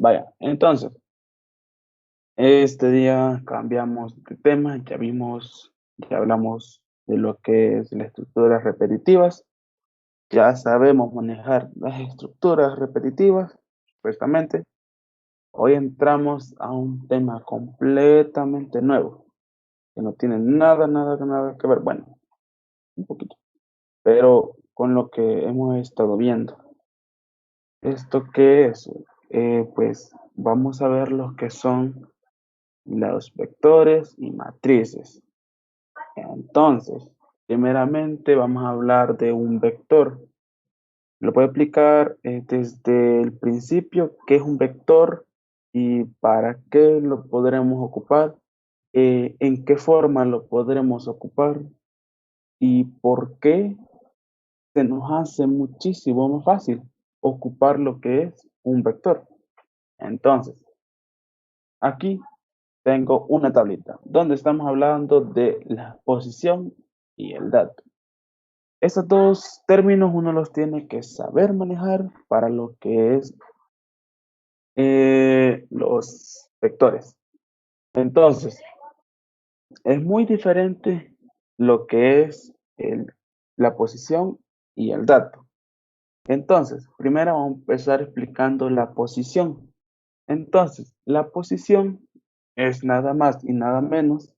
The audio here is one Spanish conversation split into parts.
Vaya, entonces, este día cambiamos de tema, ya hablamos de lo que es las estructuras repetitivas, ya sabemos manejar las estructuras repetitivas perfectamente. Hoy entramos a un tema completamente nuevo, que no tiene nada que ver, bueno, un poquito, pero con lo que hemos estado viendo. ¿Esto qué es? Pues vamos a ver lo que son los vectores y matrices. Entonces, primeramente vamos a hablar de un vector. Lo puedo explicar desde el principio qué es un vector y para qué lo podremos ocupar, en qué forma lo podremos ocupar y por qué se nos hace muchísimo más fácil ocupar lo que es un vector. Entonces, aquí tengo una tablita donde estamos hablando de la posición y el dato. Esos dos términos uno los tiene que saber manejar para lo que es los vectores. Entonces, es muy diferente lo que es la posición y el dato. Entonces, primero vamos a empezar explicando la posición. Entonces, la posición es nada más y nada menos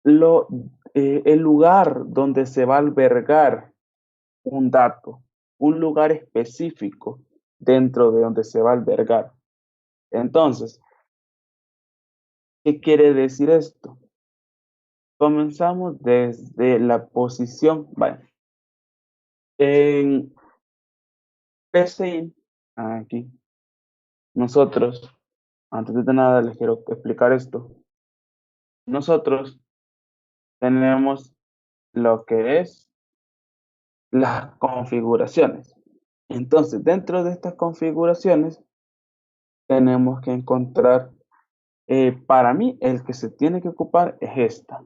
lo, el lugar donde se va a albergar un dato, un lugar específico dentro de donde se va a albergar. Entonces, ¿qué quiere decir esto? Comenzamos desde la posición. Vale. En PCI, aquí, nosotros, antes de nada, les quiero explicar esto. Nosotros tenemos lo que es las configuraciones. Entonces, dentro de estas configuraciones, tenemos que encontrar, para mí, el que se tiene que ocupar es esta.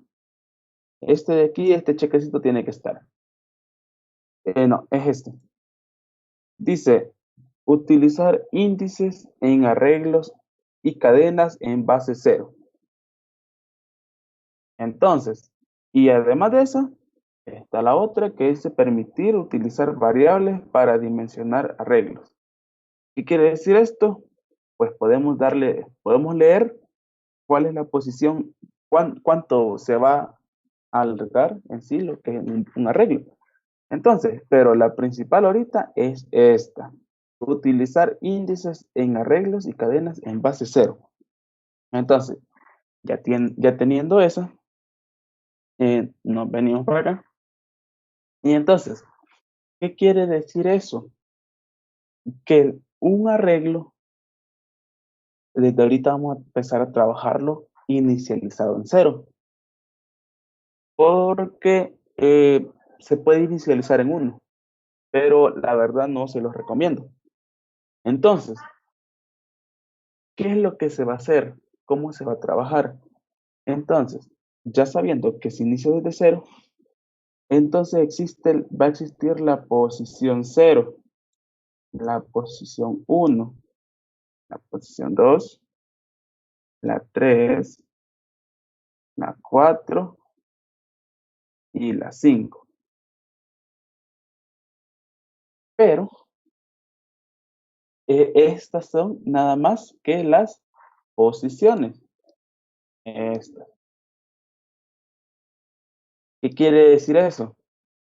Este de aquí, este chequecito tiene que estar. No, es este. Dice, utilizar índices en arreglos y cadenas en base cero. Entonces, y además de eso, está la otra que es permitir utilizar variables para dimensionar arreglos. ¿Qué quiere decir esto? Pues podemos leer cuál es la posición, cuánto se va a albergar en sí lo que es un arreglo. Entonces, pero la principal ahorita es esta. Utilizar índices en arreglos y cadenas en base cero. Entonces, ya teniendo eso, nos venimos para acá. Y entonces, ¿qué quiere decir eso? Que un arreglo, desde ahorita vamos a empezar a trabajarlo inicializado en cero. Porque se puede inicializar en uno, pero la verdad no se los recomiendo. Entonces, ¿qué es lo que se va a hacer? ¿Cómo se va a trabajar? Entonces, ya sabiendo que se inicia desde cero, entonces va a existir la posición cero, la posición 1, la posición 2, la 3, la 4 y la 5. Pero estas son nada más que las posiciones. Estas. ¿Qué quiere decir eso?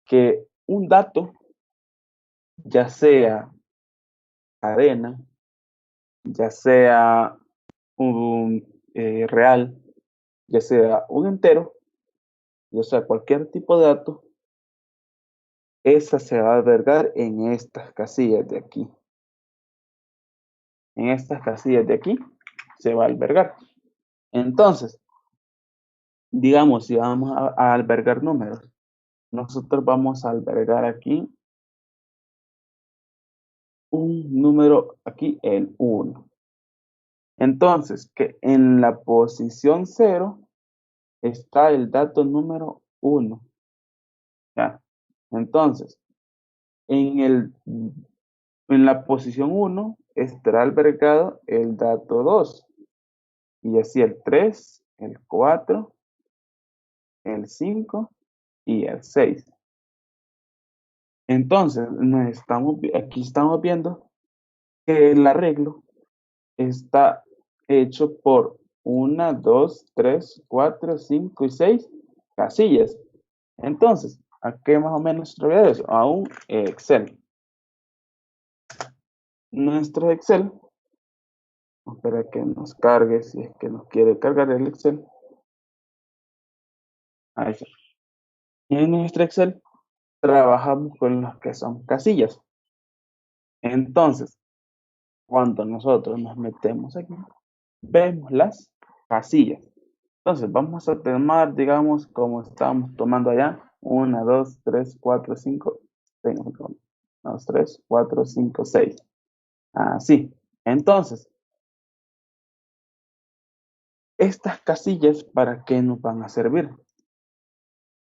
Que un dato, ya sea cadena, ya sea un real, ya sea un entero, ya sea cualquier tipo de dato, esa se va a albergar en estas casillas de aquí. En estas casillas de aquí se va a albergar. Entonces, digamos, si vamos a albergar números, nosotros vamos a albergar aquí un número, aquí el 1. Entonces, que en la posición 0 está el dato número 1. ¿Ya? Entonces, en la posición 1 estará albergado el dato 2. Y así el 3, el 4, el 5 y el 6. Entonces, aquí estamos viendo que el arreglo está hecho por 1, 2, 3, 4, 5 y 6 casillas. Entonces, ¿a qué más o menos se refiere eso? A un Excel. Nuestro Excel, espera que nos cargue, si es que nos quiere cargar el Excel. Ahí está. En nuestro Excel trabajamos con los que son casillas. Entonces, cuando nosotros nos metemos aquí, vemos las casillas. Entonces, vamos a tomar, digamos, como estamos tomando allá, 1, 2, 3, 4, 5, 2, 3, 4, 5, 6. Así. Entonces, estas casillas, ¿para qué nos van a servir?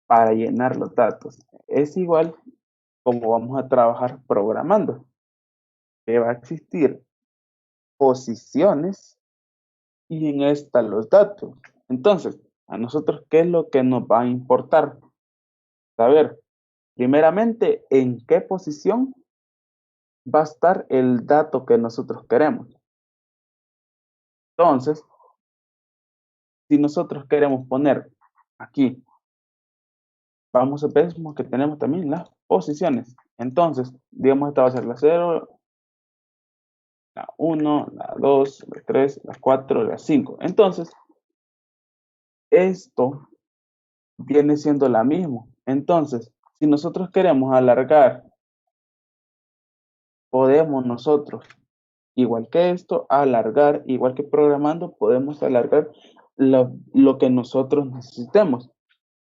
Para llenar los datos. Es igual como vamos a trabajar programando, que va a existir posiciones y en esta los datos. Entonces, a nosotros, ¿qué es lo que nos va a importar? Saber, primeramente, en qué posición va a estar el dato que nosotros queremos. Entonces, si nosotros queremos poner aquí, vamos a ver que tenemos también las posiciones. Entonces, digamos, esta va a ser la 0, la 1, la 2, la 3, la 4, la 5. Entonces, esto viene siendo la misma. Entonces, si nosotros queremos alargar, podemos nosotros, igual que esto, alargar, igual que programando, podemos alargar lo que nosotros necesitemos.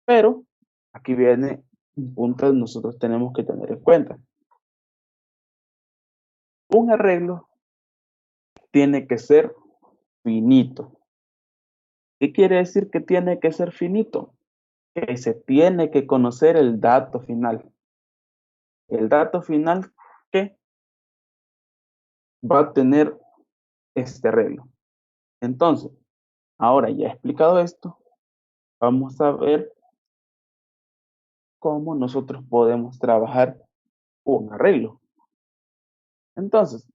Pero aquí viene un punto que nosotros tenemos que tener en cuenta. Un arreglo tiene que ser finito. ¿Qué quiere decir que tiene que ser finito? Que se tiene que conocer el dato final. El dato final que va a tener este arreglo. Entonces, ahora ya he explicado esto, vamos a ver cómo nosotros podemos trabajar un arreglo. Entonces,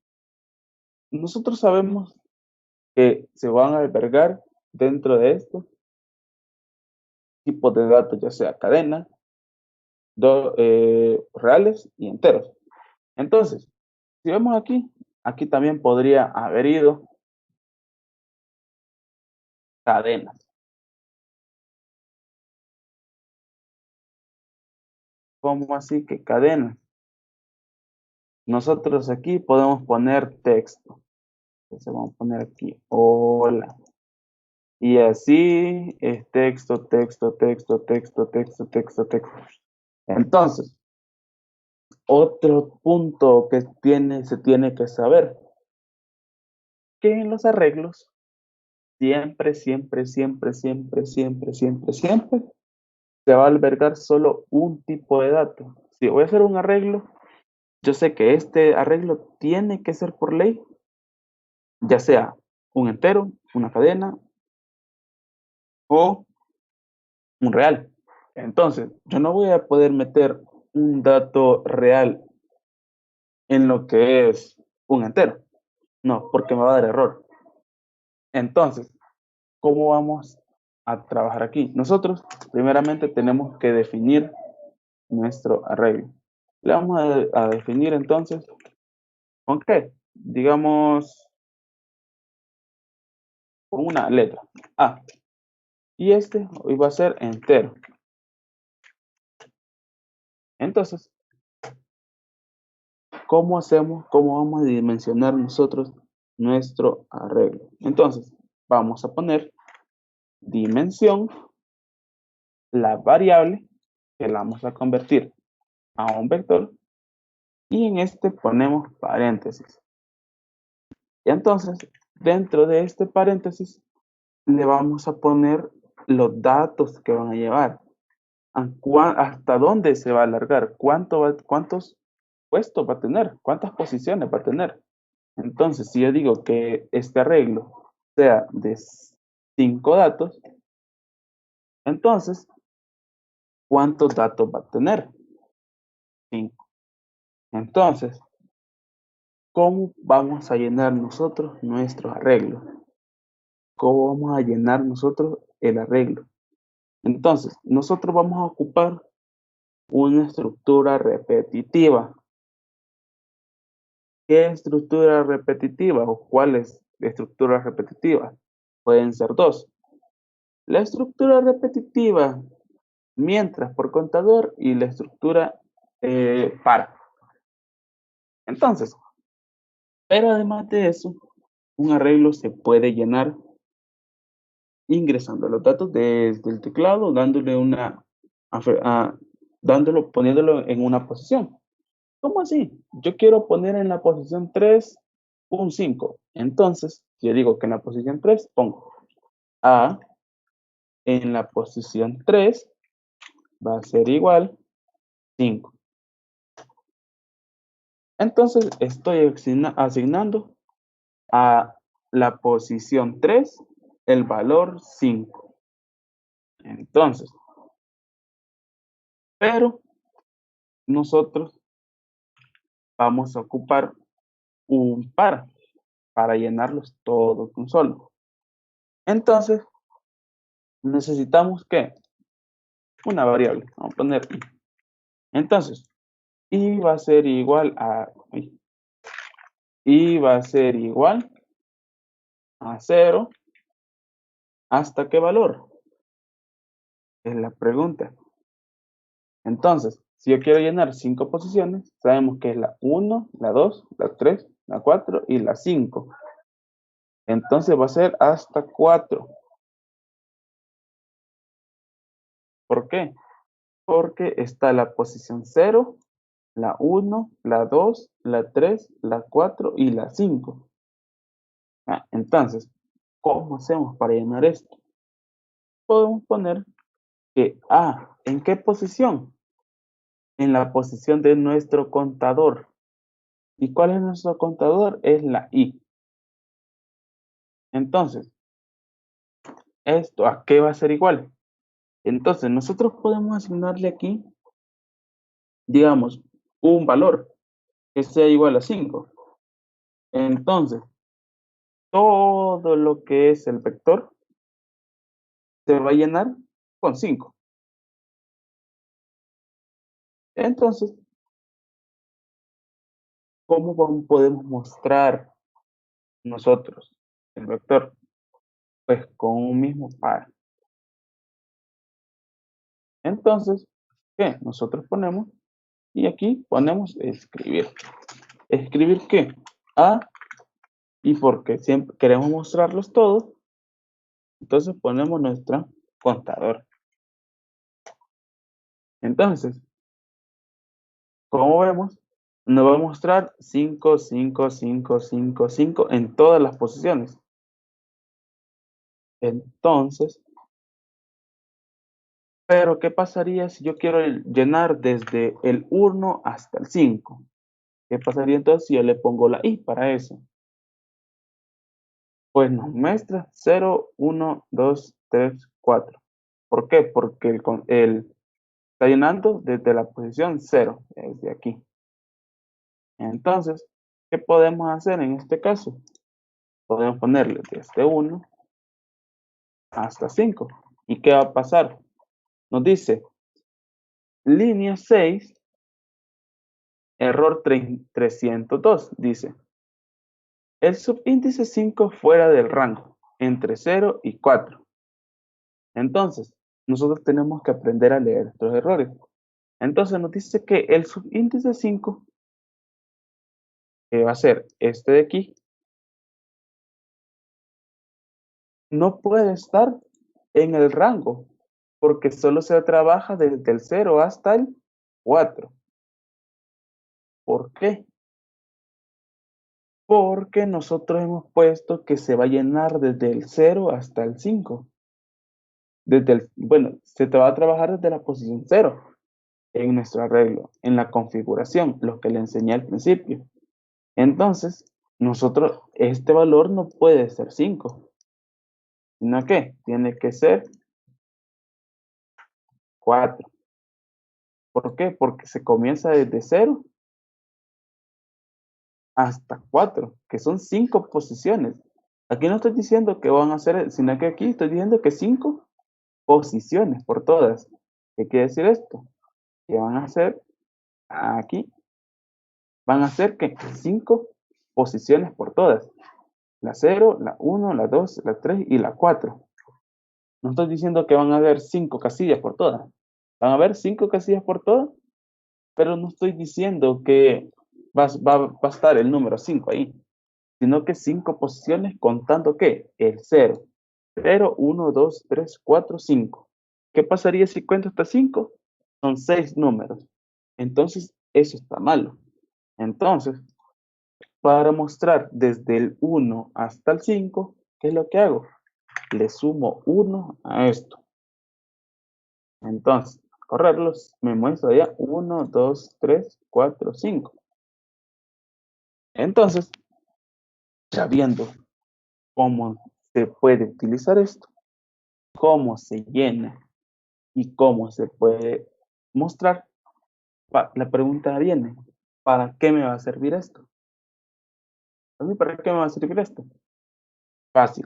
nosotros sabemos que se van a albergar dentro de estos tipos de datos, ya sea cadena, reales y enteros. Entonces, si vemos aquí también podría haber ido cadenas. ¿Cómo así que cadenas? Nosotros aquí podemos poner texto. Entonces vamos a poner aquí, hola. Y así es texto, texto, texto, texto, texto, texto, texto. Entonces, otro punto que se tiene que saber, que en los arreglos, siempre, siempre, siempre, siempre, siempre, siempre, siempre, se va a albergar solo un tipo de dato. Si voy a hacer un arreglo, yo sé que este arreglo tiene que ser por ley, ya sea un entero, una cadena o un real. Entonces, yo no voy a poder meter un dato real en lo que es un entero. No, porque me va a dar error. Entonces, ¿cómo vamos a trabajar aquí? Nosotros, primeramente, tenemos que definir nuestro arreglo. Le vamos a definir entonces, ¿con qué? Digamos, con una letra A. Y este hoy va a ser entero. Entonces, ¿cómo hacemos? ¿Cómo vamos a dimensionar nosotros nuestro arreglo? Entonces, vamos a poner dimensión, la variable, que la vamos a convertir a un vector, y en este ponemos paréntesis. Y entonces, dentro de este paréntesis, le vamos a poner los datos que van a llevar. ¿Hasta dónde se va a alargar? ¿Cuántos puestos va a tener? ¿Cuántas posiciones va a tener? Entonces, si yo digo que este arreglo sea de 5 datos, entonces, ¿cuántos datos va a tener? 5. Entonces, ¿cómo vamos a llenar nosotros nuestros arreglos? ¿Cómo vamos a llenar nosotros el arreglo? Entonces, nosotros vamos a ocupar una estructura repetitiva. ¿Qué estructura repetitiva o cuáles estructuras repetitivas? Pueden ser dos. La estructura repetitiva mientras por contador y la estructura para. Entonces, pero además de eso, un arreglo se puede llenar ingresando los datos desde el teclado, dándole poniéndolo en una posición. ¿Cómo así? Yo quiero poner en la posición 3 un 5. Entonces, yo digo que en la posición 3 pongo A en la posición 3 va a ser igual 5. Entonces, estoy asignando a la posición 3 el valor 5. Entonces, pero nosotros vamos a ocupar un para llenarlos todos con solo. Entonces, necesitamos que una variable, vamos a poner i. Entonces, i va a ser igual a 0 ¿hasta qué valor? Es la pregunta. Entonces, si yo quiero llenar 5 posiciones, sabemos que es la 1, la 2, la 3, la 4 y la 5. Entonces va a ser hasta 4. ¿Por qué? Porque está la posición 0, la 1, la 2, la 3, la 4 y la 5. Entonces, ¿cómo hacemos para llenar esto? Podemos poner que ¿en qué posición? En la posición de nuestro contador. ¿Y cuál es nuestro contador? Es la i. Entonces, ¿esto a qué va a ser igual? Entonces, nosotros podemos asignarle aquí, digamos, un valor que sea igual a 5. Entonces, todo lo que es el vector se va a llenar con 5. Entonces, ¿cómo podemos mostrar nosotros el vector? Pues con un mismo par. Entonces, ¿qué? Nosotros ponemos, y aquí ponemos escribir. ¿Escribir qué? A, y porque siempre queremos mostrarlos todos, entonces ponemos nuestro contador. Entonces, como vemos, nos va a mostrar 5, 5, 5, 5, 5 en todas las posiciones. Entonces, pero ¿qué pasaría si yo quiero llenar desde el 1 hasta el 5? ¿Qué pasaría entonces si yo le pongo la i para eso? Pues nos muestra 0, 1, 2, 3, 4. ¿Por qué? Porque el está llenando desde la posición 0, desde aquí. Entonces, ¿qué podemos hacer en este caso? Podemos ponerle desde 1 hasta 5. ¿Y qué va a pasar? Nos dice, línea 6, error 302, dice, el subíndice 5 fuera del rango, entre 0 y 4. Entonces, nosotros tenemos que aprender a leer estos errores. Entonces nos dice que el subíndice 5, que va a ser este de aquí, no puede estar en el rango, porque solo se trabaja desde el 0 hasta el 4. ¿Por qué? Porque nosotros hemos puesto que se va a llenar desde el 0 hasta el 5. Bueno, se te va a trabajar desde la posición 0 en nuestro arreglo, en la configuración, lo que le enseñé al principio. Entonces, este valor no puede ser 5, sino que tiene que ser 4. ¿Por qué? Porque se comienza desde 0 hasta 4, que son 5 posiciones. Aquí no estoy diciendo que van a ser, sino que aquí estoy diciendo que 5 posiciones por todas. ¿Qué quiere decir esto? Que van a ser aquí, van a ser que 5 posiciones por todas. La 0, la 1, la 2, la 3 y la 4. No estoy diciendo que van a haber 5 casillas por todas. Van a haber 5 casillas por todas, pero no estoy diciendo que va a estar el número 5 ahí, sino que 5 posiciones contando ¿qué? El 0. 0, 1, 2, 3, 4, 5. ¿Qué pasaría si cuento hasta 5? Son 6 números. Entonces, eso está malo. Entonces, para mostrar desde el 1 hasta el 5, ¿qué es lo que hago? Le sumo 1 a esto. Entonces, correrlos, me muestra ya 1, 2, 3, 4, 5. Entonces, ya viendo cómo se puede utilizar esto, cómo se llena y cómo se puede mostrar, la pregunta viene, ¿para qué me va a servir esto? ¿A mí para qué me va a servir esto? Fácil.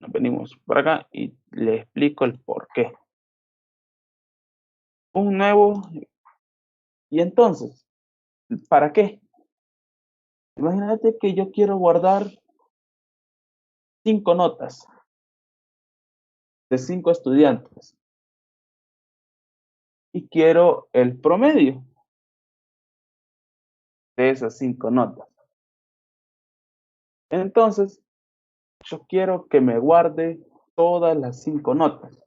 Nos venimos por acá y le explico el por qué. Un nuevo, y entonces, ¿para qué? Imagínate que yo quiero guardar 5 notas de 5 estudiantes y quiero el promedio de esas 5 notas. Entonces, yo quiero que me guarde todas las 5 notas.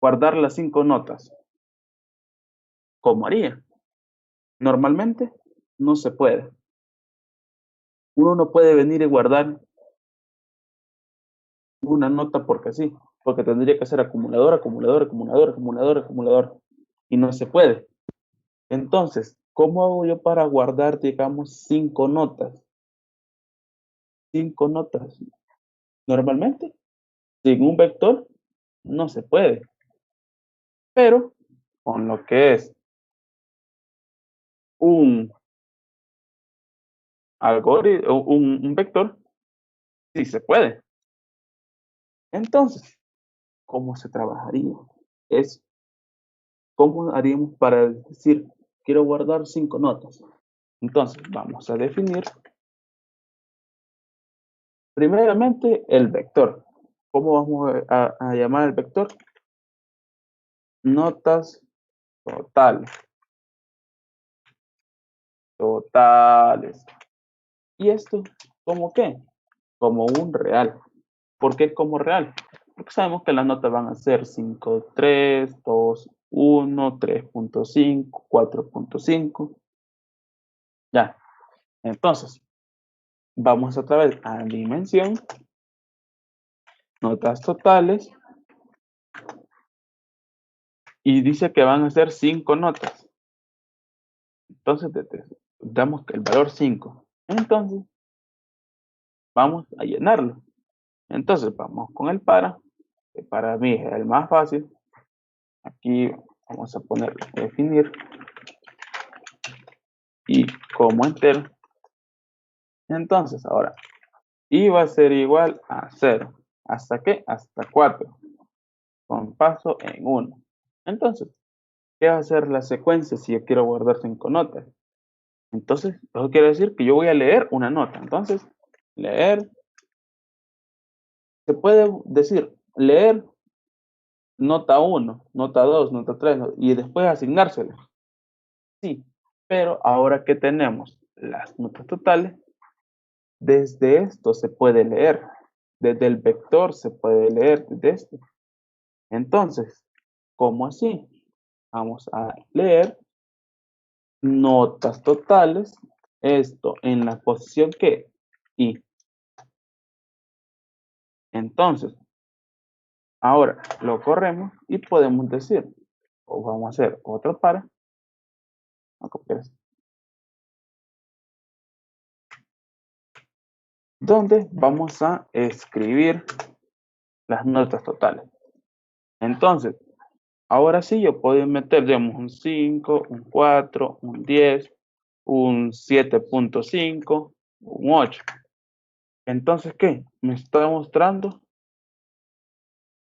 Guardar las 5 notas. ¿Cómo haría? Normalmente no se puede. Uno no puede venir y guardar una nota porque sí, porque tendría que ser acumulador, acumulador, acumulador, acumulador, acumulador. Y no se puede. Entonces, ¿cómo hago yo para guardar, digamos, 5 notas? 5 notas. Normalmente, sin un vector, no se puede. Pero con lo que es un algoritmo, un vector, sí se puede. Entonces, ¿cómo se trabajaría? Es cómo haríamos para decir, quiero guardar 5 notas. Entonces, vamos a definir primeramente el vector. ¿Cómo vamos a llamar el vector? Notas totales. Totales. ¿Y esto cómo qué? Como un real. ¿Por qué como real? Porque sabemos que las notas van a ser 5.3, 2.1, 3.5, 4.5. Ya. Entonces, vamos otra vez a dimensión, notas totales, y dice que van a ser 5 notas. Entonces, damos el valor 5. Entonces, vamos a llenarlo. Entonces, vamos con el para, que para mí es el más fácil. Aquí vamos a poner definir y como entero. Entonces, ahora, y va a ser igual a 0. ¿Hasta qué? Hasta 4. Con paso en 1. Entonces, ¿qué va a ser la secuencia si yo quiero guardar 5 notas? Entonces, eso quiere decir que yo voy a leer una nota. Entonces, leer, se puede decir leer nota 1, nota 2, nota 3, y después asignársela. Sí, pero ahora que tenemos las notas totales, desde esto se puede leer. Desde el vector se puede leer desde esto. Entonces, ¿cómo así? Vamos a leer notas totales, esto en la posición que y. Entonces, ahora lo corremos y podemos decir, o vamos a hacer otro para, a copiar esto. donde vamos a escribir las notas totales. Entonces, ahora sí yo puedo meter, digamos, un 5, un 4, un 10, un 7.5, un 8. Entonces, ¿qué? Me está mostrando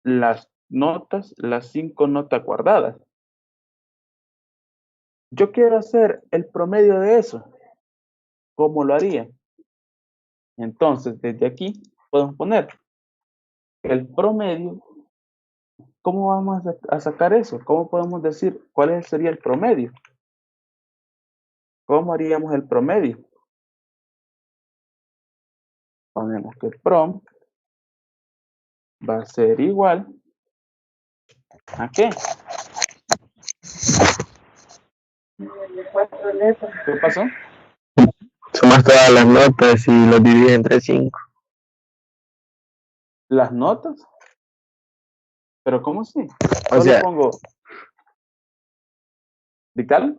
las notas, las 5 notas guardadas. Yo quiero hacer el promedio de eso. ¿Cómo lo haría? Entonces, desde aquí podemos poner el promedio. ¿Cómo vamos a sacar eso? ¿Cómo podemos decir cuál sería el promedio? ¿Cómo haríamos el promedio? Ponemos que el prom va a ser igual a ¿qué? ¿Qué pasó? Sumas todas las notas y los divides entre 5. Las notas. ¿Pero cómo así? O Solo sea, pongo dictar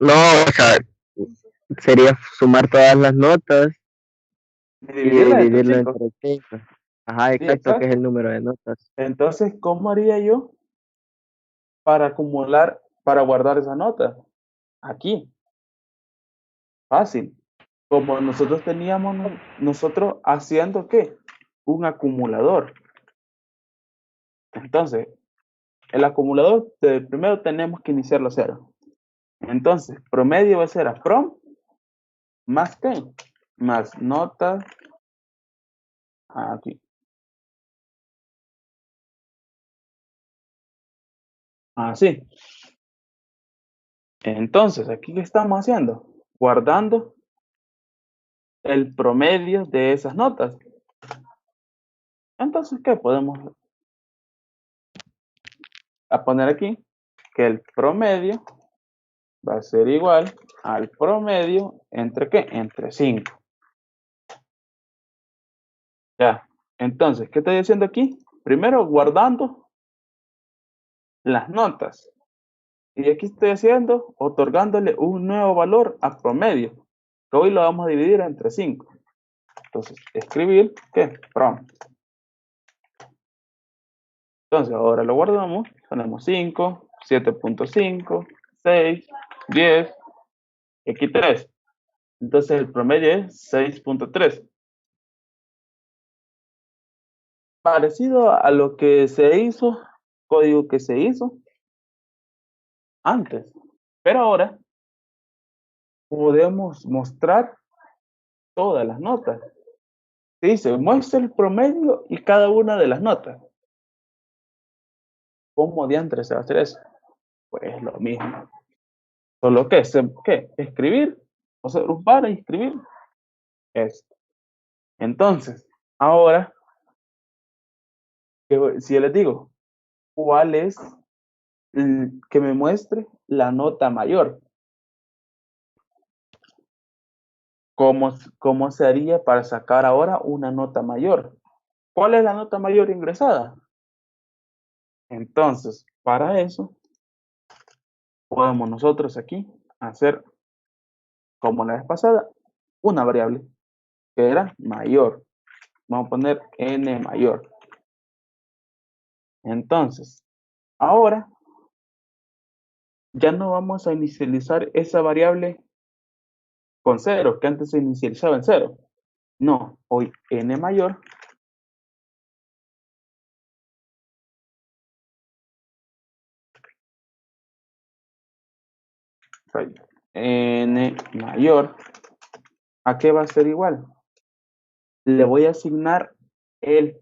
no, o sea, sería sumar todas las notas y y dividirlas entre dividirlo 5. entre 5. Ajá, Sí, exacto, que es exacto. el número de notas. Entonces, ¿cómo haría yo para acumular, para guardar esa nota? Aquí, fácil. Como nosotros teníamos, nosotros haciendo ¿qué? Un acumulador. Entonces, el acumulador, primero tenemos que iniciarlo a cero. Entonces, promedio va a ser a from más qué? Más nota aquí. Así. Entonces, aquí ¿qué estamos haciendo? Guardando el promedio de esas notas. Entonces, ¿qué podemos poner aquí? Que el promedio va a ser igual al promedio entre ¿qué? Entre 5. Ya. Entonces, ¿qué estoy haciendo aquí? Primero, guardando las notas. Y aquí estoy haciendo, otorgándole un nuevo valor a promedio, que hoy lo vamos a dividir entre 5. Entonces, escribir, ¿qué? Prom. Entonces, ahora lo guardamos, ponemos 5, 7.5, 6, 10, aquí 3. Entonces, el promedio es 6.3. Parecido a lo que se hizo, código que se hizo antes. Pero ahora podemos mostrar todas las notas. Dice, muestra el promedio y cada una de las notas. ¿Cómo diantres se va a hacer eso? Pues lo mismo. Solo que, ¿qué? Escribir, o sea, para escribir esto. Entonces, ahora, si yo les digo, ¿cuál es que me muestre la nota mayor? ¿Cómo se haría para sacar ahora una nota mayor? ¿Cuál es la nota mayor ingresada? Entonces, para eso, podemos nosotros aquí hacer, como la vez pasada, una variable que era mayor. Vamos a poner n mayor. Entonces, ahora ya no vamos a inicializar esa variable con 0, que antes se inicializaba en 0. No, hoy n mayor n mayor, ¿a qué va a ser igual? Le voy a asignar el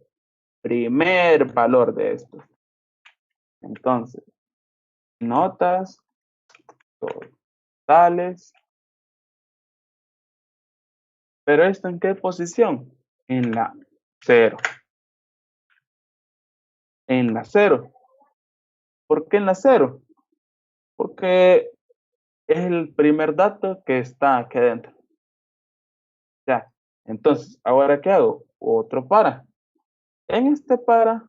primer valor de esto. Entonces, notas totales. ¿Pero esto en qué posición? En la 0. En la 0. ¿Por qué en la 0? Porque es el primer dato que está aquí adentro. Ya. Entonces, ¿ahora qué hago? Otro para. En este para,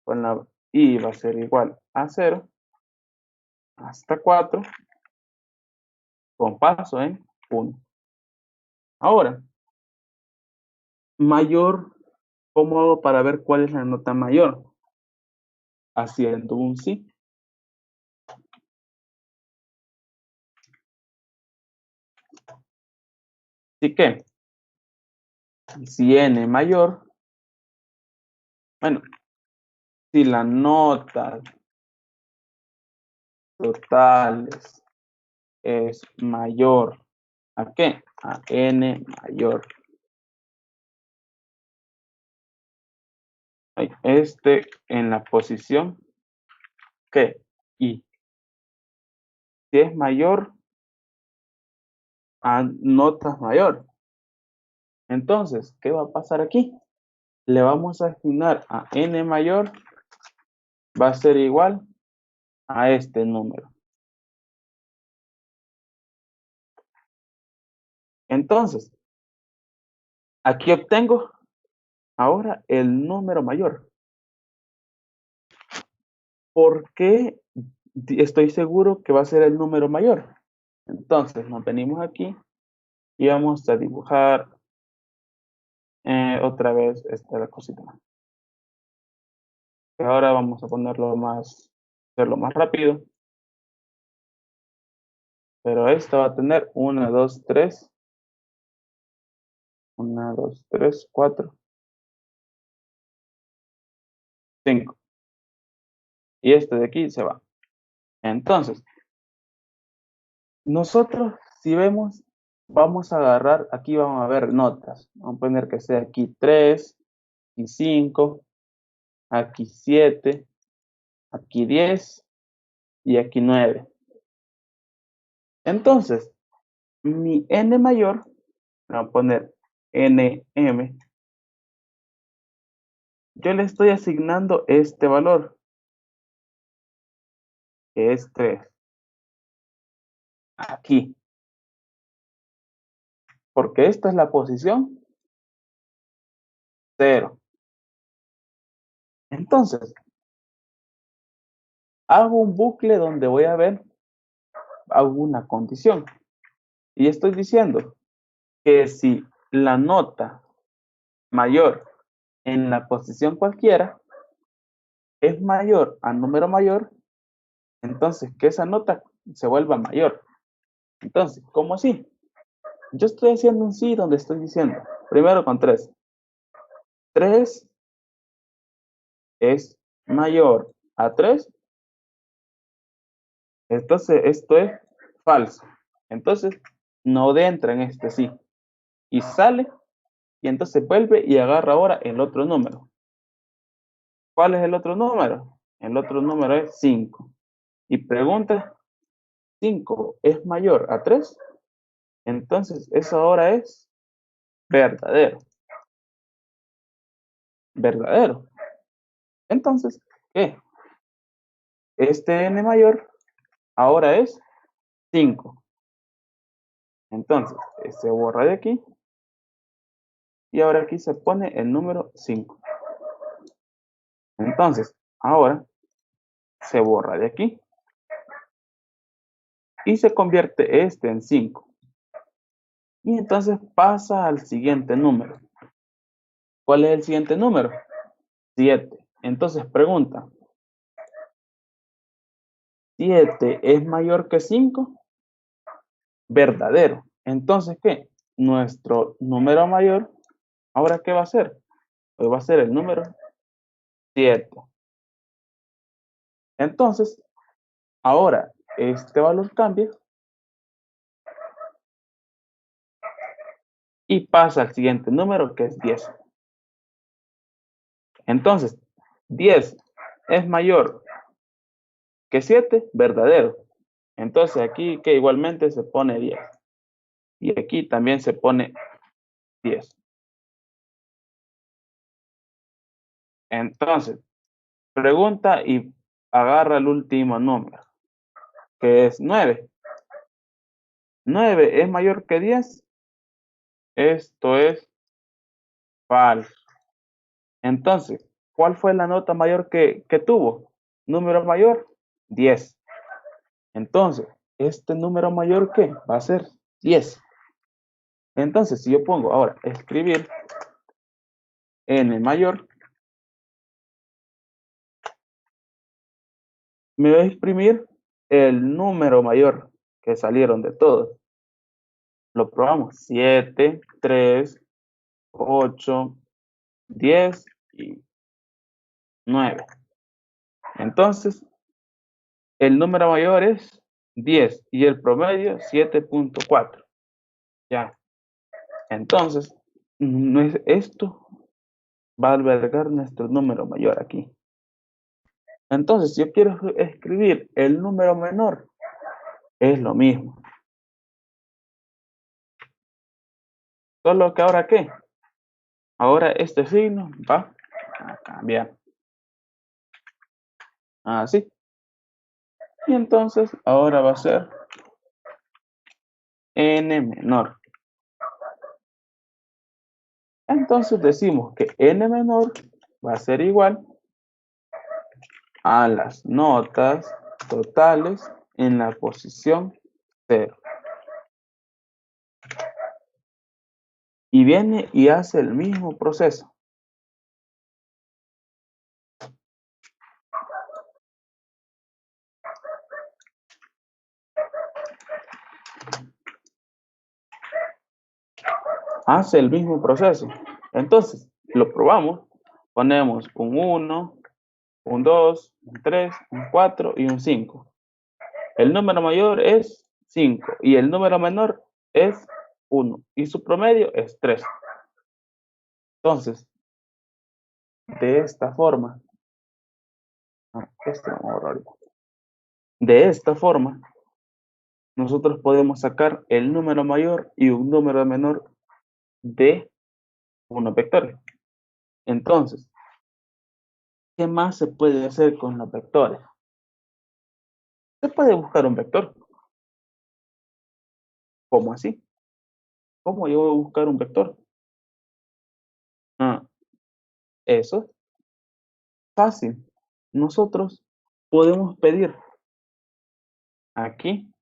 con la i va a ser igual a 0 hasta 4 con paso en 1. Ahora, mayor, ¿cómo hago para ver cuál es la nota mayor? Haciendo un sí. Así que, si n mayor, bueno, si la nota totales es mayor ¿a qué? A n mayor. En la posición que y si es mayor a notas mayor. Entonces, ¿qué va a pasar aquí? Le vamos a asignar a n mayor, va a ser igual a este número. Entonces, aquí obtengo ahora el número mayor. ¿Por qué estoy seguro que va a ser el número mayor? Entonces, nos venimos aquí y vamos a dibujar otra vez esta cosita. Ahora vamos a hacerlo más rápido. Pero esta va a tener 1, 2, 3. 1, 2, 3, 4, 5. Y este de aquí se va. Entonces, nosotros, si vemos, vamos a agarrar, aquí vamos a ver notas. Vamos a poner que sea aquí 3, y 5, aquí 7, aquí 10 y aquí 9. Entonces, mi n mayor, voy a poner nm, yo le estoy asignando este valor, que es 3, aquí, porque esta es la posición 0. Entonces, hago un bucle donde voy a ver, hago una condición. Y estoy diciendo que si la nota mayor en la posición cualquiera es mayor a número mayor, entonces que esa nota se vuelva mayor. Entonces, ¿cómo así? Yo estoy haciendo un sí donde estoy diciendo, primero con 3. 3 es mayor a 3. Entonces, esto es falso. Entonces, no entra en este sí. Y sale, y entonces vuelve y agarra ahora el otro número. ¿Cuál es el otro número? El otro número es 5. Y pregunta, ¿5 es mayor a 3? Entonces, eso ahora es verdadero. Verdadero. Entonces, ¿qué? Este n mayor ahora es 5. Entonces, se borra de aquí. Y ahora aquí se pone el número 5. Entonces, ahora se borra de aquí. Y se convierte este en 5. Y entonces pasa al siguiente número. ¿Cuál es el siguiente número? 7. Entonces pregunta, ¿7 es mayor que 5? Verdadero. Entonces, ¿qué? Nuestro número mayor, ¿ahora qué va a ser? Pues va a ser el número 7. Entonces, ahora este valor cambia y pasa al siguiente número que es 10. Entonces, 10 es mayor que 7, verdadero. Entonces aquí que igualmente se pone 10. Y aquí también se pone 10. Entonces, pregunta y agarra el último número, que es 9. 9 es mayor que 10. Esto es falso. Entonces, ¿cuál fue la nota mayor que tuvo? Número mayor, 10. Entonces, este número mayor, ¿qué? Va a ser 10. Entonces, si yo pongo ahora escribir, n mayor, me va a imprimir el número mayor que salieron de todos. Lo probamos. 7, 3, 8, 10 y 9. Entonces, el número mayor es 10 y el promedio 7.4. Ya. Entonces, esto va a albergar nuestro número mayor aquí. Entonces, si yo quiero escribir el número menor, es lo mismo. Solo que ahora, ¿qué? Ahora este signo va a cambiar. Así. Y entonces, ahora va a ser n menor. Entonces decimos que n menor va a ser igual a las notas totales en la posición 0. Y viene y hace el mismo proceso. Hace el mismo proceso. Entonces, lo probamos. Ponemos un 1, un 2, un 3, un 4 y un 5. El número mayor es 5 y el número menor es 1 y su promedio es 3. Entonces, de esta forma, de esta forma, nosotros podemos sacar el número mayor y un número menor de unos vectores. Entonces, ¿qué más se puede hacer con los vectores? Se puede buscar un vector. ¿Cómo así? ¿Cómo yo voy a buscar un vector? Eso es fácil. Nosotros podemos pedir aquí,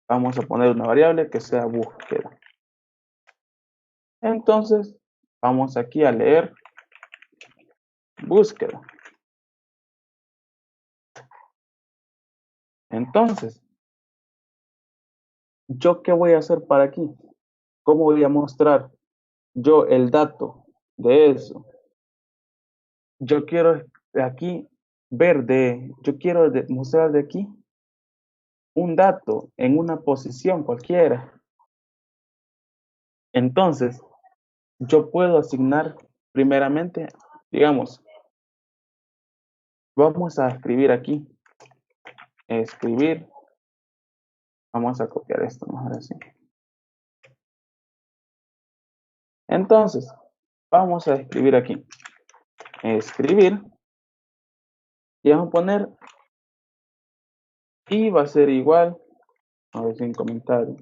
vamos a poner una variable que sea búsqueda. Entonces, vamos aquí a leer búsqueda. Entonces, ¿yo qué voy a hacer para aquí? ¿Cómo voy a mostrar yo el dato de eso? Yo quiero aquí ver yo quiero mostrar de aquí un dato en una posición cualquiera. Entonces, yo puedo asignar primeramente, digamos, vamos a escribir aquí, escribir, vamos a copiar esto mejor así. Entonces, vamos a escribir aquí, escribir, y vamos a poner, y va a ser igual, a ver sin comentario,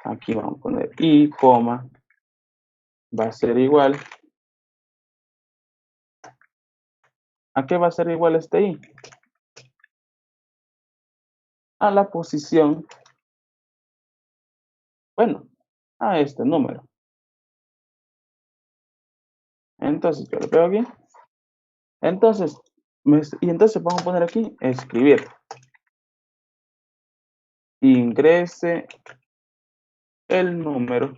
aquí vamos a poner y, coma, va a ser igual, ¿a qué va a ser igual este i? A la posición, bueno, a este número. Entonces, yo lo pego aquí. Entonces, y entonces vamos a poner aquí, escribir. Ingrese el número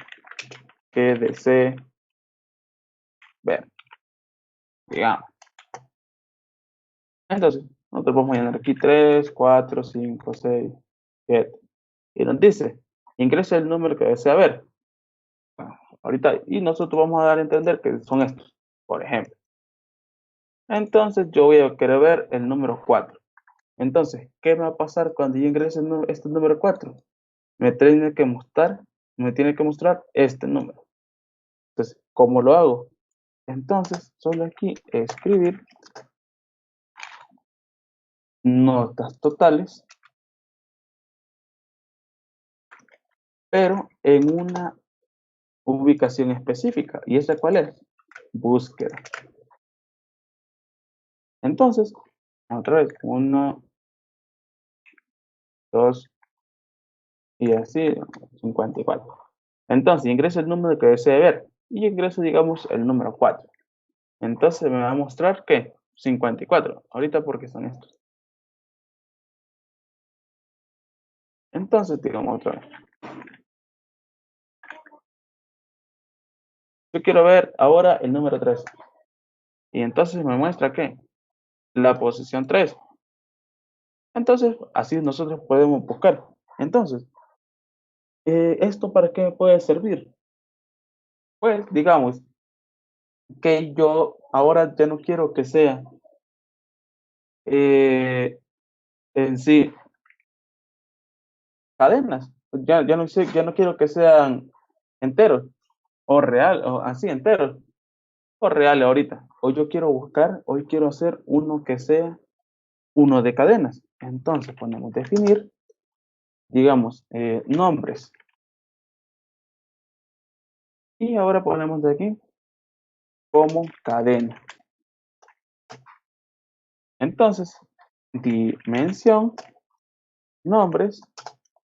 que desee ver, digamos. Entonces, nosotros vamos a llenar aquí 3, 4, 5, 6, 7. Y nos dice, ingrese el número que desea ver. Ahorita, y nosotros vamos a dar a entender que son estos, por ejemplo. Entonces, yo voy a querer ver el número 4. Entonces, ¿qué va a pasar cuando yo ingrese este número 4? Me tiene que mostrar este número. Entonces, ¿cómo lo hago? Entonces, solo aquí escribir notas totales, pero en una ubicación específica. ¿Y esa cuál es? Búsqueda. Entonces, otra vez, 1, 2, y así, 54. Entonces, ingreso el número que desee ver y ingreso, digamos, el número 4. Entonces me va a mostrar que 54. Ahorita porque son estos. Entonces, digamos otra vez. Yo quiero ver ahora el número 3. Y entonces me muestra que la posición 3. Entonces, así nosotros podemos buscar. Entonces, ¿esto para qué puede servir? Pues, digamos que yo ahora ya no quiero que sea eh, en sí cadenas. Ya no quiero que sean enteros o real o así enteros o reales ahorita. Hoy yo quiero buscar, hoy quiero hacer uno que sea uno de cadenas. Entonces ponemos definir, digamos, nombres. Y ahora ponemos de aquí como cadena. Entonces, dimensión, nombres,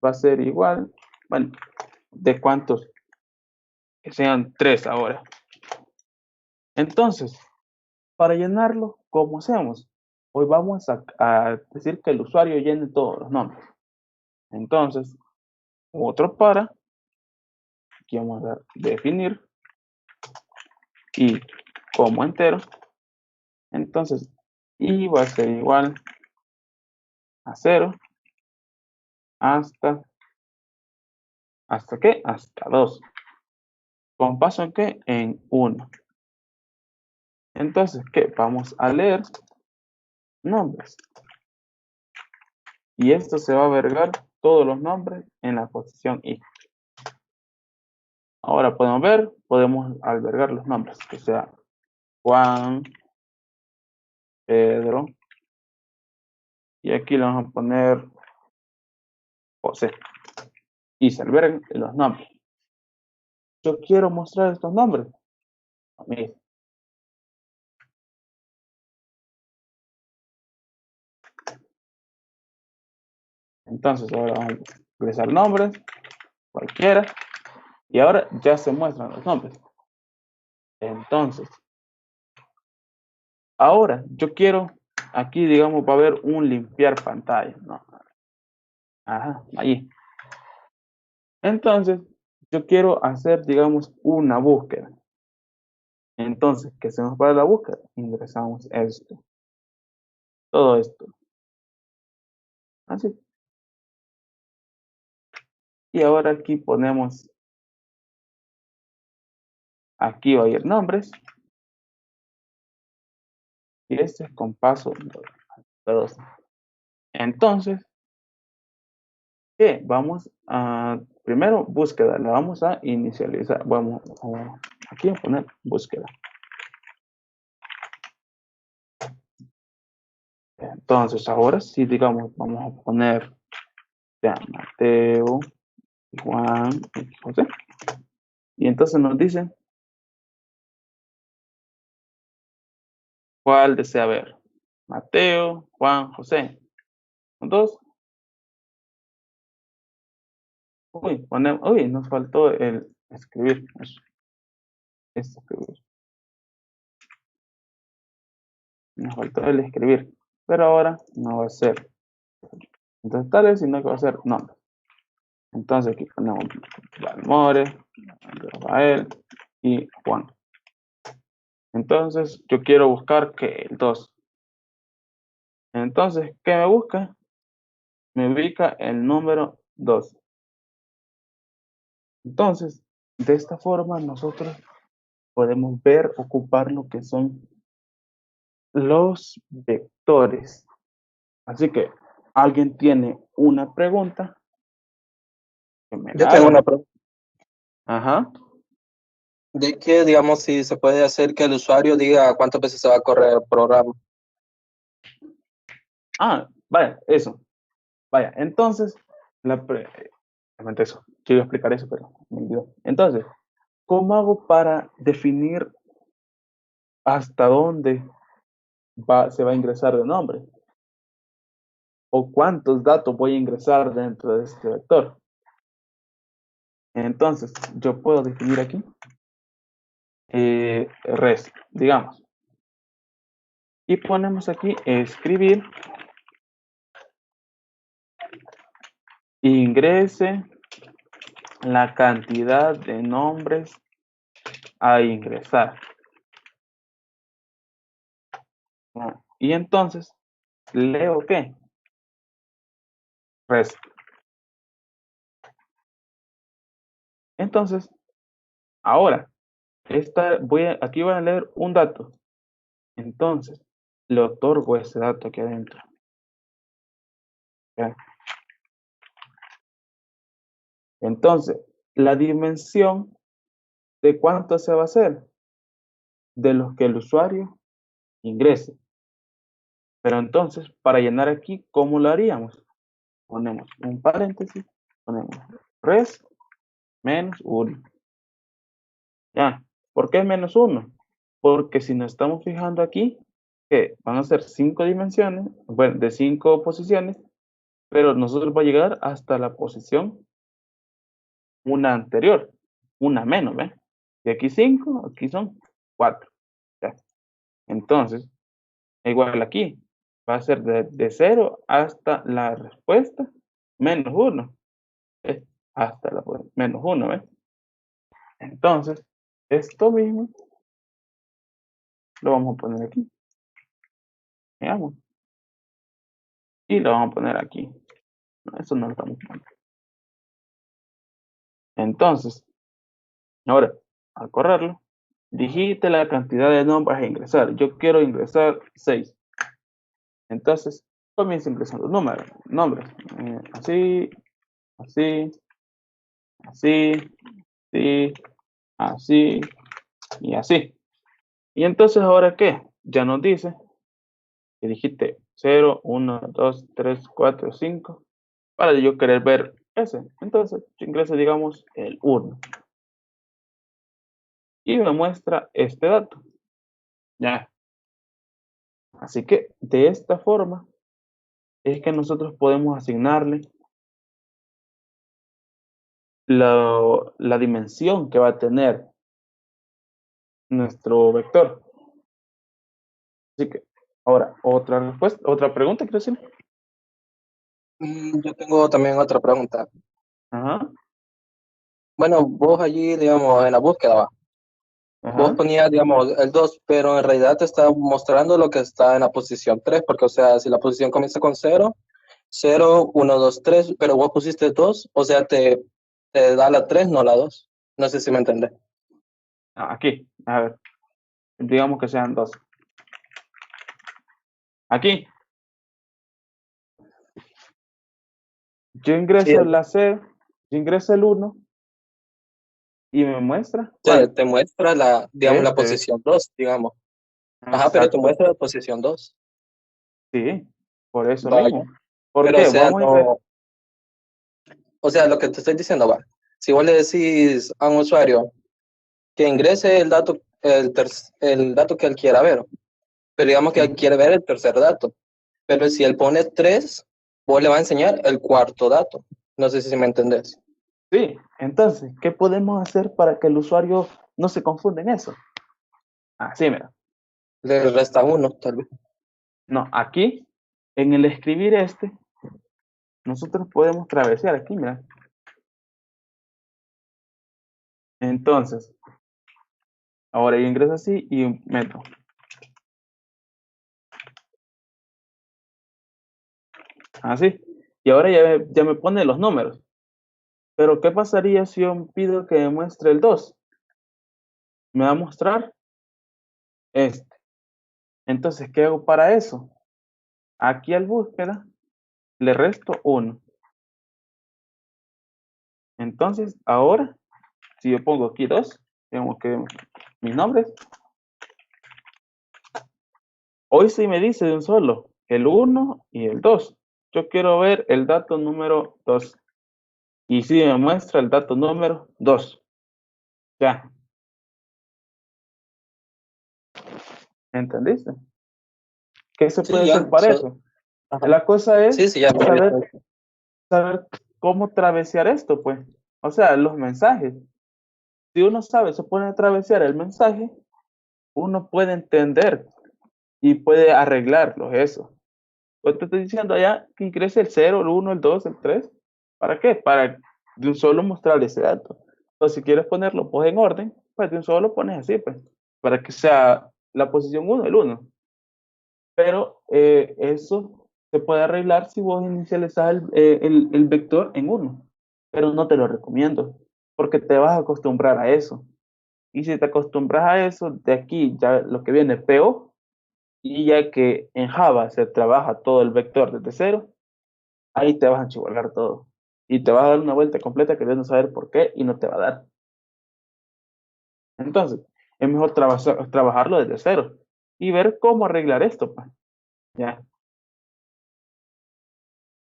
va a ser igual, bueno, de cuántos, que sean 3 ahora. Entonces, para llenarlo, ¿cómo hacemos? Hoy vamos a decir que el usuario llene todos los nombres. Entonces, otro para, aquí vamos a dar definir y como entero. Entonces, y va a ser igual a 0 ¿hasta qué? Hasta 2. ¿Con paso en qué? En 1. Entonces, ¿qué? Vamos a leer nombres. Y esto se va a agregar todos los nombres en la posición I. Ahora podemos albergar los nombres, que sea Juan, Pedro, y aquí le vamos a poner José. Y se albergan los nombres. Yo quiero mostrar estos nombres. Mire. Entonces ahora vamos a ingresar nombres, cualquiera, y ahora ya se muestran los nombres. Entonces, ahora yo quiero, aquí digamos va a haber un limpiar pantalla, ¿no? Ajá, allí. Entonces, yo quiero hacer, digamos, una búsqueda. Entonces, ¿qué hacemos para la búsqueda? Ingresamos esto, todo esto, así. Y ahora aquí ponemos, aquí va a ir nombres, y este es con paso 2. Entonces, ¿qué? Vamos a, primero, búsqueda, la vamos a inicializar. Vamos aquí a poner búsqueda. Entonces, ahora sí, digamos, vamos a poner ya, Mateo, Juan y José. Y entonces nos dice cuál desea ver. Mateo, Juan, José. Dos. Uy, nos faltó el escribir. Escribir. Nos faltó el escribir. Pero ahora no va a ser. Entonces, tal vez, sino que va a ser nombre. Entonces aquí ponemos Valmore, Rafael y Juan. Entonces yo quiero buscar que el 2. Entonces, ¿qué me busca? Me ubica el número 2. Entonces, de esta forma nosotros podemos ver, ocupar lo que son los vectores. Así que, ¿alguien tiene una pregunta? Que me Yo la tengo una haga. pregunta Ajá. de que, digamos, si se puede hacer que el usuario diga cuántas veces se va a correr el programa. Ah, vaya, eso. Vaya, entonces, realmente eso. Quiero explicar eso, pero me olvidó. Entonces, ¿cómo hago para definir hasta dónde se va a ingresar de nombre? ¿O cuántos datos voy a ingresar dentro de este vector? Entonces, yo puedo definir aquí res, digamos. Y ponemos aquí escribir, ingrese la cantidad de nombres a ingresar. Y entonces, leo qué? Res. Entonces, ahora, aquí voy a leer un dato. Entonces, le otorgo ese dato aquí adentro. ¿Ya? Entonces, la dimensión de cuánto se va a hacer de los que el usuario ingrese. Pero entonces, para llenar aquí, ¿cómo lo haríamos? Ponemos un paréntesis, ponemos res menos 1. ¿Ya? ¿Por qué menos 1? Porque si nos estamos fijando aquí, que van a ser 5 dimensiones, bueno, de 5 posiciones, pero nosotros va a llegar hasta la posición una anterior, una menos, ¿ves? Y aquí 5, aquí son 4. ¿Ya? Entonces, igual aquí, va a ser de 0 hasta la respuesta menos 1. ¿Ves? Hasta la menos 1, ¿ves? Entonces, esto mismo lo vamos a poner aquí. Veamos. Y lo vamos a poner aquí. No, eso no lo estamos poniendo. Entonces, ahora, al correrlo, digite la cantidad de nombres a ingresar. Yo quiero ingresar 6. Entonces, comienza ingresando nombres. Así, así, así, así, así y así. Y entonces, ¿ahora qué? Ya nos dice que dijiste 0, 1, 2, 3, 4, 5. Para yo querer ver ese. Entonces, yo ingreso, digamos, el 1. Y me muestra este dato. Ya. Así que de esta forma es que nosotros podemos asignarle la dimensión que va a tener nuestro vector. Así que, ahora, otra respuesta, otra pregunta, quiero decir. Yo tengo también otra pregunta. Ajá, Bueno, vos allí, digamos, en la búsqueda, vos ajá. ponías, digamos, el 2, pero en realidad te está mostrando lo que está en la posición 3, porque, o sea, si la posición comienza con 0, 0, 1, 2, 3, pero vos pusiste 2, o sea, te da la 3, no la 2. No sé si me entendés. Aquí, a ver, digamos que sean dos. Aquí, yo Sí, ingreso la C, yo ingreso el 1 y me muestra, ¿cuál? te muestra la, digamos, la Este, posición 2, digamos. Ajá, pero te exacto, muestra la posición 2. sí, por eso Vaya. mismo. ¿Por Pero, o qué? sea, Vamos a ver. no, o sea, lo que te estoy diciendo, va. Si vos le decís a un usuario que ingrese el dato que él quiera ver, pero digamos que él Ujú. quiere ver el tercer dato, pero si él pone 3, vos le va a enseñar el cuarto dato. No sé si me entendés. Sí, entonces, ¿qué podemos hacer para que el usuario no se confunda en eso? Así, mira. Le resta uno, tal vez. No, aquí, en el escribir nosotros podemos travesear aquí, mira. Entonces, ahora yo ingreso así y meto. Así. Y ahora ya me pone los números. Pero, ¿qué pasaría si yo pido que me muestre el 2? Me va a mostrar este. Entonces, ¿qué hago para eso? Aquí al búsqueda le resto 1. Entonces, ahora, si yo pongo aquí 2, digamos que mis nombres, hoy sí me dice de un solo, el 1 y el 2. Yo quiero ver el dato número 2. Y sí me muestra el dato número 2. Ya, ¿entendiste? ¿Qué se puede Sí, ya. hacer para eso? Ajá. La cosa Sí, es sí, ya. saber, saber cómo travesear esto, pues. O sea, los mensajes. Si uno sabe, se pone a travesear el mensaje, uno puede entender y puede arreglarlo, eso. Pues te estoy diciendo allá que ingrese el cero, el uno, el 2, el 3. ¿Para qué? Para de un solo mostrar ese dato. Entonces, si quieres ponerlo pues, en orden, pues de un solo lo pones así, pues, para que sea la posición uno, el uno. Pero eso se puede arreglar si vos inicializas el vector en uno. Pero no te lo recomiendo, porque te vas a acostumbrar a eso. Y si te acostumbras a eso, de aquí ya lo que viene es peor. Y ya que en Java se trabaja todo el vector desde cero, ahí te vas a enchivolar todo. Y te vas a dar una vuelta completa queriendo saber por qué y no te va a dar. Entonces, es mejor trabajarlo desde cero y ver cómo arreglar esto, pues. Ya.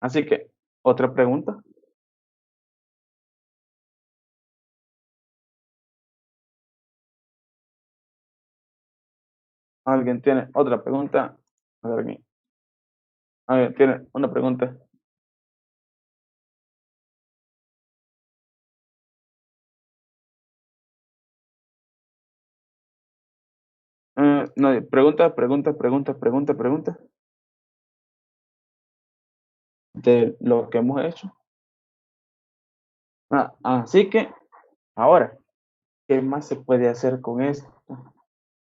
Así que, otra pregunta. ¿Alguien tiene otra pregunta? A ver, ¿alguien tiene una pregunta? No, pregunta de lo que hemos hecho. Así que, ahora, ¿qué más se puede hacer con esto?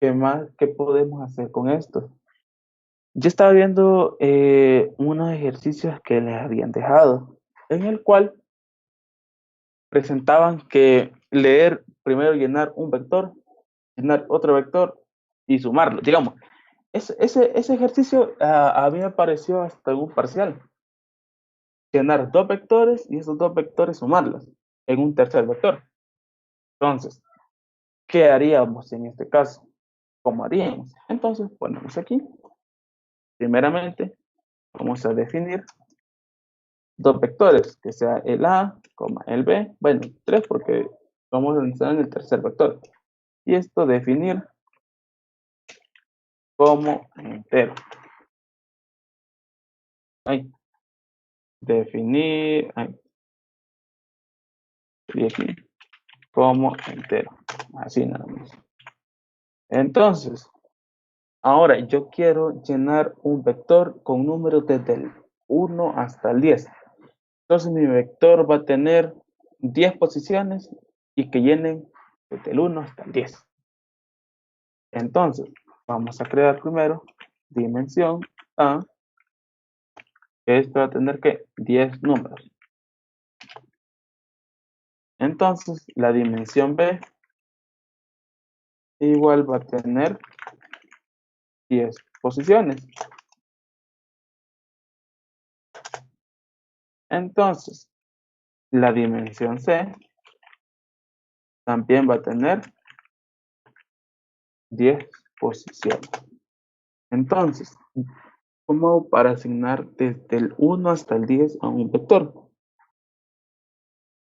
¿Qué más, qué podemos hacer con esto? Yo estaba viendo unos ejercicios que les habían dejado, en el cual presentaban que leer, primero llenar un vector, llenar otro vector y sumarlo. Digamos, ese ejercicio a mí me pareció hasta un parcial. Llenar dos vectores y esos dos vectores sumarlos en un tercer vector. Entonces, ¿qué haríamos en este caso? ¿Cómo haríamos? Entonces, ponemos aquí, primeramente, vamos a definir dos vectores, que sea el A, el B, bueno, tres porque vamos a entrar en el tercer vector. Y esto definir como entero. Ahí, definir, definir como entero. Así nada más. Entonces, ahora yo quiero llenar un vector con números desde el 1 hasta el 10. Entonces mi vector va a tener 10 posiciones y que llenen desde el 1 hasta el 10. Entonces, vamos a crear primero dimensión A. Esto va a tener que 10 números. Entonces, la dimensión B igual va a tener 10 posiciones. Entonces, la dimensión C también va a tener 10 posiciones. Entonces, ¿cómo para asignar desde el 1 hasta el 10 a un vector?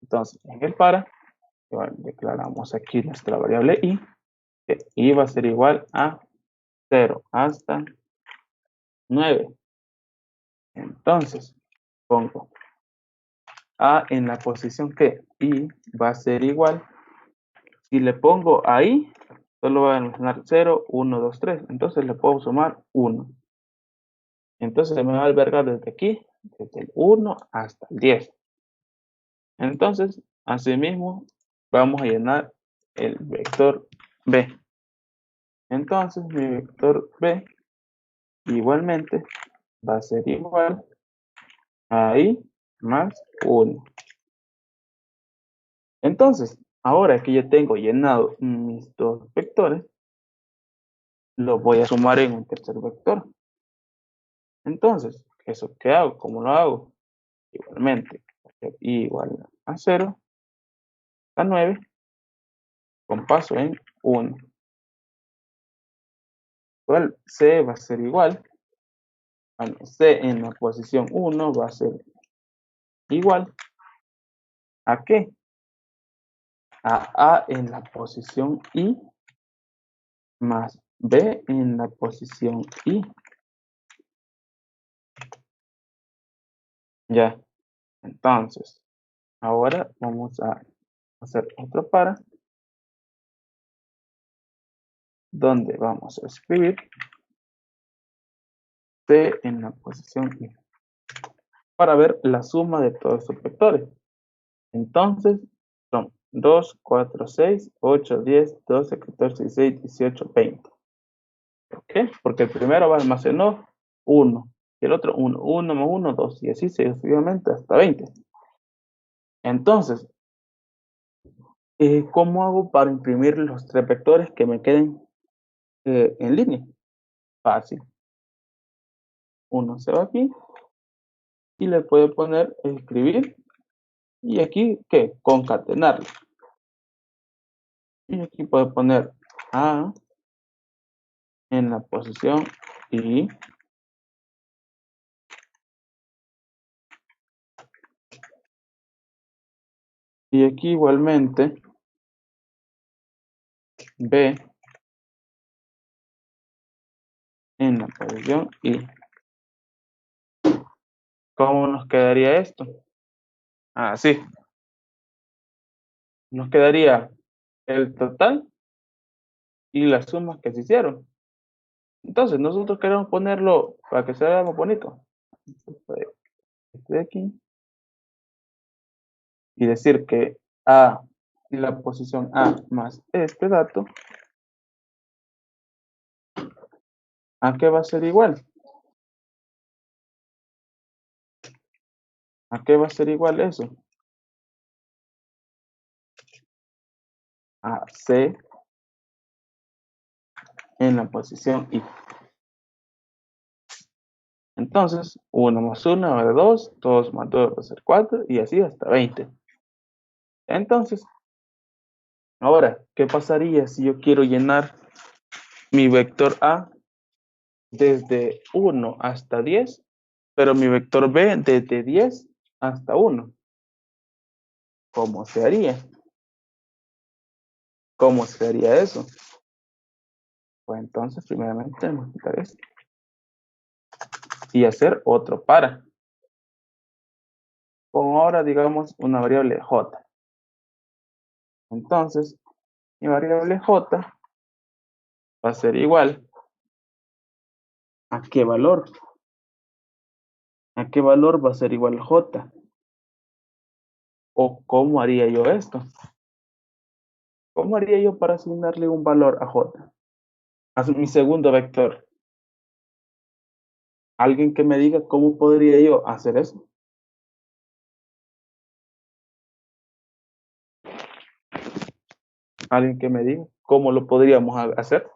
Entonces, en el para, declaramos aquí nuestra variable i, que i va a ser igual a 0 hasta 9. Entonces, pongo a en la posición que i va a ser igual. Si le pongo ahí, solo va a almacenar 0, 1, 2, 3. Entonces le puedo sumar 1. Entonces me va a albergar desde aquí, desde el 1 hasta el 10. Entonces, asimismo, vamos a llenar el vector b. Entonces, mi vector b igualmente va a ser igual a i más 1. Entonces, ahora que ya tengo llenado mis dos vectores, los voy a sumar en un tercer vector. Entonces, ¿eso qué hago? ¿Cómo lo hago? Igualmente, i igual a 0, a 9, con paso en 1. Igual, c va a ser igual, c en la posición 1 va a ser igual, ¿a qué? A en la posición i más b en la posición i. Ya, entonces, Ahora vamos a hacer otro para, donde vamos a escribir C en la posición I, para ver la suma de todos estos vectores. Entonces, son 2, 4, 6, 8, 10, 12, 14, 16, 18, 20. ¿Por qué? Porque el primero va almacenó 1, y el otro 1, 1 más 1, 2, y así sucesivamente hasta 20. Entonces, ¿cómo hago para imprimir los tres vectores que me queden en línea? Fácil. Uno se va aquí y le puedo poner escribir, y aquí, ¿qué? Concatenarlo. Y aquí puedo poner A en la posición I, y aquí igualmente B en la posición I. ¿Cómo nos quedaría esto? Así. Nos quedaría el total y las sumas que se hicieron. Entonces, nosotros queremos ponerlo para que se vea más bonito. Este de aquí. Y decir que A, la posición A más este dato, ¿a qué va a ser igual? ¿A qué va a ser igual eso? A C en la posición I. Entonces, 1 más 1 va a ser 2, 2 más 2 va a ser 4, y así hasta 20. Entonces, ahora, ¿qué pasaría si yo quiero llenar mi vector A desde 1 hasta 10, pero mi vector B desde 10 hasta 1? ¿Cómo se haría? ¿Cómo se haría eso? Pues entonces, primeramente, tenemos que quitar esto y hacer otro para. Con ahora, digamos, una variable j. Entonces, mi variable j va a ser igual ¿a qué valor? ¿A qué valor va a ser igual j? ¿O cómo haría yo esto? ¿Cómo haría yo para asignarle un valor a j? A mi segundo vector. ¿Alguien que me diga cómo podría yo hacer eso? ¿Alguien que me diga cómo lo podríamos hacer?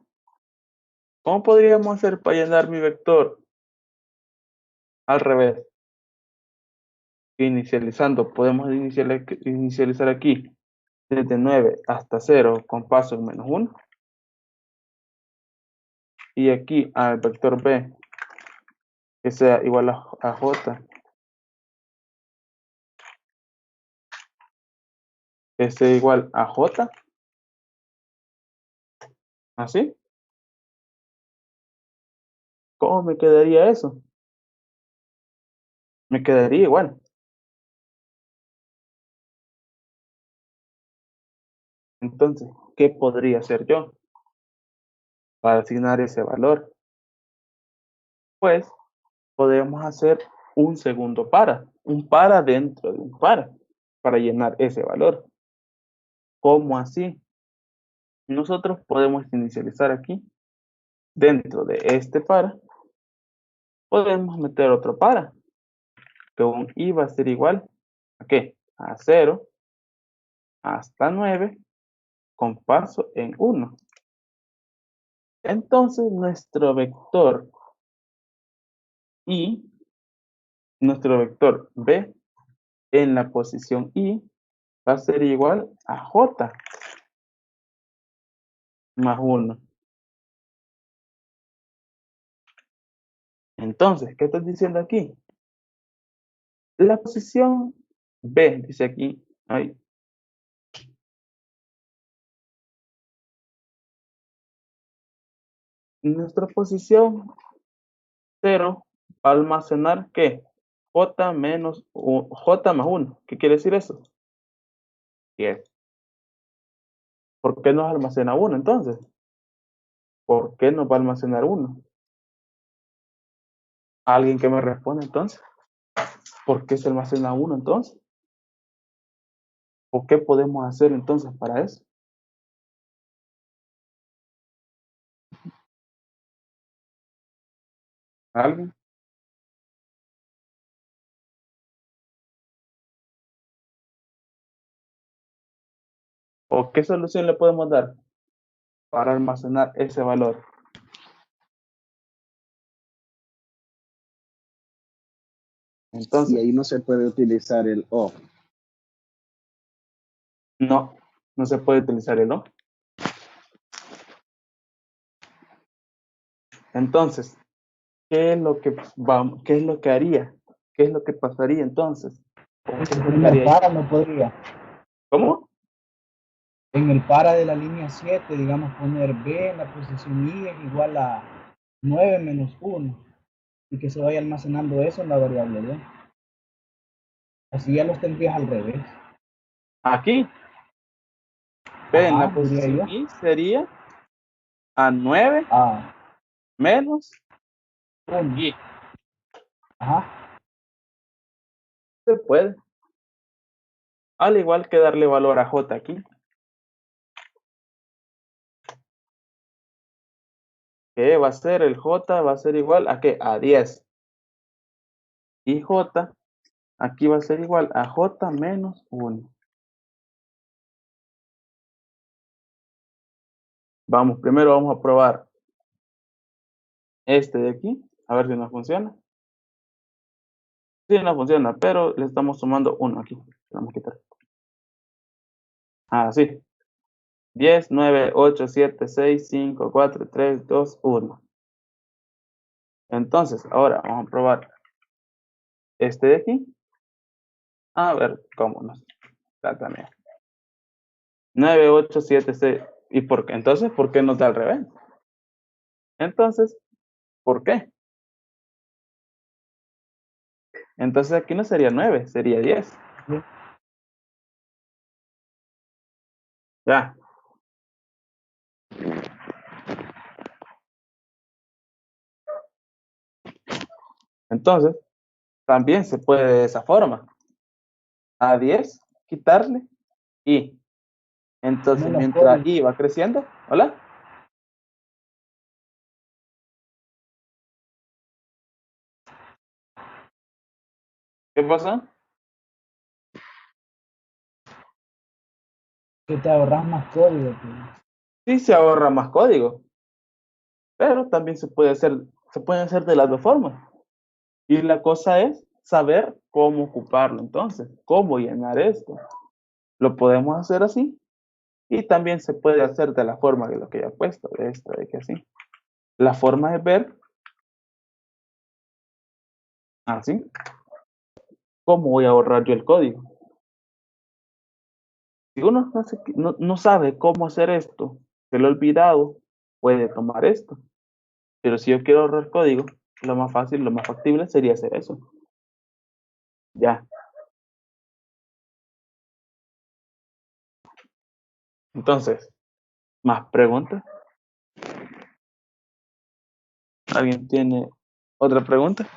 ¿Cómo podríamos hacer para llenar mi vector al revés? Inicializando, podemos inicializar aquí desde 9 hasta 0 con paso en -1. Y aquí al vector b, que sea igual a j, que sea igual a j, así. ¿Cómo me quedaría eso? Me quedaría igual. Entonces, ¿qué podría hacer yo para asignar ese valor? Pues podemos hacer un segundo un para dentro de un para llenar ese valor. ¿Cómo así? Nosotros podemos inicializar aquí, dentro de este podemos meter otro que un i va a ser igual ¿a qué? A 0 hasta 9 con paso en 1. Entonces, y nuestro vector b en la posición i va a ser igual a j más 1. Entonces, ¿qué estás diciendo aquí? La posición b, dice aquí, ahí, nuestra posición 0 va a almacenar ¿qué? J más 1. ¿Qué quiere decir eso? 10. ¿Por qué nos almacena 1 entonces? ¿Por qué nos va a almacenar 1? ¿Alguien que me responda entonces? ¿Por qué se almacena 1 entonces? ¿O qué podemos hacer entonces para eso? ¿Alguien? ¿O qué solución le podemos dar para almacenar ese valor? Entonces, Y ahí no se puede utilizar el O. no se puede utilizar el O. Entonces, ¿qué es lo que qué es lo que haría? ¿Qué es lo que pasaría entonces? ¿O qué es lo que En el haría ahí? para no podría. ¿Cómo? En el para de la línea 7, digamos, poner B en la posición I es igual a 9 menos 1 y que se vaya almacenando eso en la variable D. Así ya los tendrías al revés. Aquí, B en la Ajá, diría posición yo. I sería a 9 A menos 1. I. Ajá. Se puede. Al igual que darle valor a J aquí. ¿Qué va a ser? El J va a ser igual a ¿qué? A 10. Y J aquí va a ser igual a J menos 1. Vamos, primero vamos a probar este de aquí, a ver si nos funciona. Sí, no funciona, pero le estamos sumando 1 aquí. Vamos a quitar. Ah, sí. 10, 9, 8, 7, 6, 5, 4, 3, 2, 1. Entonces, ahora vamos a probar este de aquí. A ver cómo nos da también. 9, 8, 7, 6. ¿Y por qué? Entonces, ¿por qué nos da al revés? Entonces, ¿por qué? Entonces aquí no sería 9, sería 10. Sí. Ya. Entonces, también se puede de esa forma. A 10, quitarle I. Entonces, Menos mientras código. I va creciendo, ¿hola? ¿Qué pasa? Que te ahorras más código. Pues. Sí se ahorra más código, pero también se puede hacer de las dos formas. Y la cosa es saber cómo ocuparlo entonces, cómo llenar esto. Lo podemos hacer así y también se puede hacer de la forma de lo que ya he puesto, de esto, de que así. La forma es ver así, cómo voy a ahorrar yo el código. Si uno no sabe cómo hacer esto, se lo ha olvidado, puede tomar esto. Pero si yo quiero ahorrar código, lo más fácil, lo más factible sería hacer eso. Ya. Entonces, ¿más preguntas? ¿Alguien tiene otra pregunta?